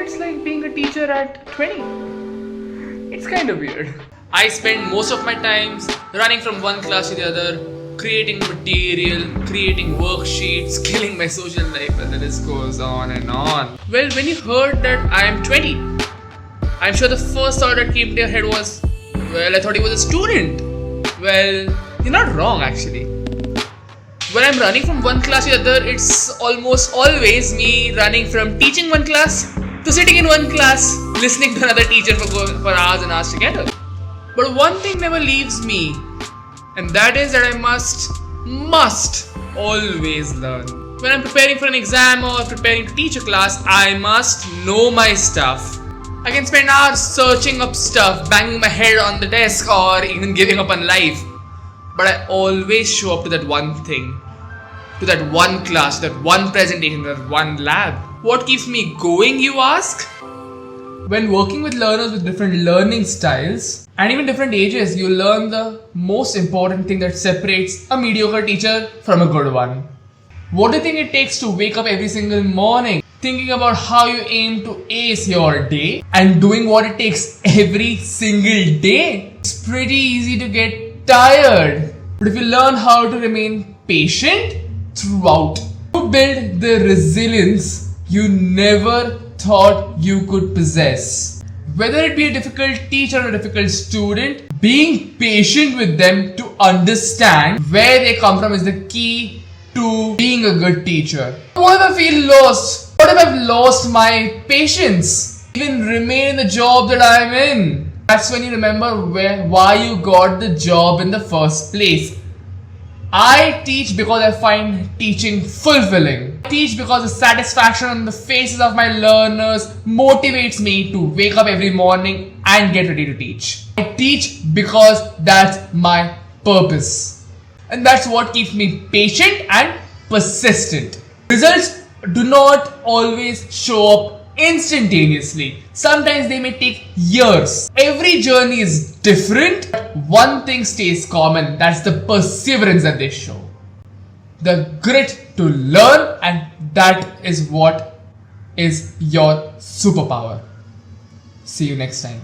it's like being a teacher at 20. It's kind of weird. I spend most of my times running from one class to the other, creating material, creating worksheets, killing my social life, and the list goes on and on. Well, when you heard that I am 20, I'm sure the first thought that came to your head was, well, I thought he was a student. Well, you're not wrong actually. When I'm running from one class to the other, it's almost always me running from teaching one class to sitting in one class, listening to another teacher for hours and hours together. But one thing never leaves me, and that is that I must always learn. When I'm preparing for an exam or preparing to teach a class, I must know my stuff. I can spend hours searching up stuff, banging my head on the desk, or even giving up on life. But I always show up to that one thing, to that one class, to that one presentation, to that one lab. What keeps me going, you ask? When working with learners with different learning styles and even different ages, you learn the most important thing that separates a mediocre teacher from a good one. What do you think it takes to wake up every single morning, thinking about how you aim to ace your day and doing what it takes every single day? It's pretty easy to get tired. But if you learn how to remain patient throughout, you build the resilience you never thought you could possess. Whether it be a difficult teacher or a difficult student, being patient with them to understand where they come from is the key to being a good teacher. What if I feel lost? What if I've lost my patience? Even remain in the job that I'm in. That's when you remember why you got the job in the first place. I teach because I find teaching fulfilling. I teach because the satisfaction on the faces of my learners motivates me to wake up every morning and get ready to teach. I teach because that's my purpose. And that's what keeps me patient and persistent. Results do not always show up instantaneously. Sometimes they may take years. Every journey is different. One thing stays common, that's the perseverance that they show. The grit to learn, and that is what is your superpower. See you next time.